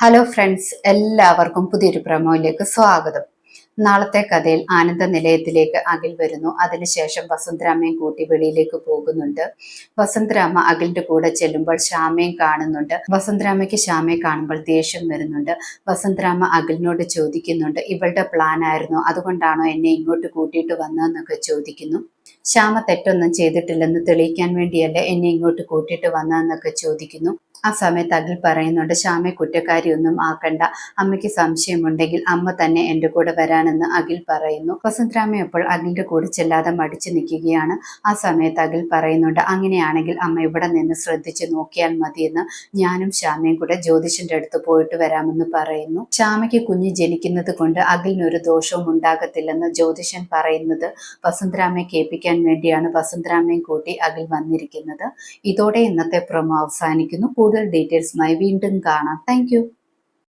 Hello friends, എല്ലാവർക്കും പുതിയൊരു പ്രൊമോയിലേക്ക് സ്വാഗതം. നാളത്തെ കഥയിൽ ആനന്ദ നിലയത്തിലേക്ക് അഖിൽ വരുന്നു. അതിനുശേഷം വസുന്ധരാമയും കൂട്ടി വെളിയിലേക്ക് പോകുന്നുണ്ട്. വസുന്ധരാമ അഖിലിന്റെ കൂടെ ചെല്ലുമ്പോൾ ശ്യാമയും കാണുന്നുണ്ട്. വസുന്ധരാമയ്ക്ക് ശ്യാമയെ കാണുമ്പോൾ ദേഷ്യം വരുന്നുണ്ട്. വസുന്ധരാമ അഖിലിനോട് ചോദിക്കുന്നുണ്ട്, ഇവളുടെ പ്ലാൻ ആയിരുന്നു, അതുകൊണ്ടാണോ എന്നെ ഇങ്ങോട്ട് കൂട്ടിയിട്ട് വന്നതെന്നൊക്കെ ചോദിക്കുന്നു. ശ്യാമ തെറ്റൊന്നും ചെയ്തിട്ടില്ലെന്ന് തെളിയിക്കാൻ വേണ്ടിയല്ലേ എന്നെ ഇങ്ങോട്ട് കൂട്ടിയിട്ട് വന്നതെന്നൊക്കെ ചോദിക്കുന്നു. ആ സമയത്ത് അഖിൽ പറയുന്നുണ്ട്, ശ്യാമയെ കുറ്റക്കാരിയൊന്നും ആക്കണ്ട, അമ്മയ്ക്ക് സംശയമുണ്ടെങ്കിൽ അമ്മ തന്നെ എൻ്റെ കൂടെ വരാനെന്ന് അഖിൽ പറയുന്നു. വസുന്ധരാമ അപ്പോൾ അഖിലിന്റെ കൂടെ ചെല്ലാതെ മടിച്ചു നിൽക്കുകയാണ്. ആ സമയത്ത് അഖിൽ പറയുന്നുണ്ട്, അങ്ങനെയാണെങ്കിൽ അമ്മ ഇവിടെ നിന്ന് ശ്രദ്ധിച്ച് നോക്കിയാൽ മതിയെന്ന്, ഞാനും ശ്യാമയും കൂടെ ജ്യോതിഷന്റെ അടുത്ത് പോയിട്ട് വരാമെന്ന് പറയുന്നു. ശ്യാമയ്ക്ക് കുഞ്ഞ് ജനിക്കുന്നത് കൊണ്ട് അഖിലിനൊരു ദോഷവും ഉണ്ടാകത്തില്ലെന്ന് ജ്യോതിഷൻ പറയുന്നത് വസുന്ധരാമയെ കേൾപ്പിക്കാൻ വേണ്ടിയാണ് വസുന്ധരാമയും കൂട്ടി അഖിൽ വന്നിരിക്കുന്നത്. ഇതോടെ ഇന്നത്തെ പ്രൊമോ അവസാനിക്കുന്നു. കൂടുതൽ ഡീറ്റെയിൽസുമായി വീണ്ടും കാണാം. താങ്ക്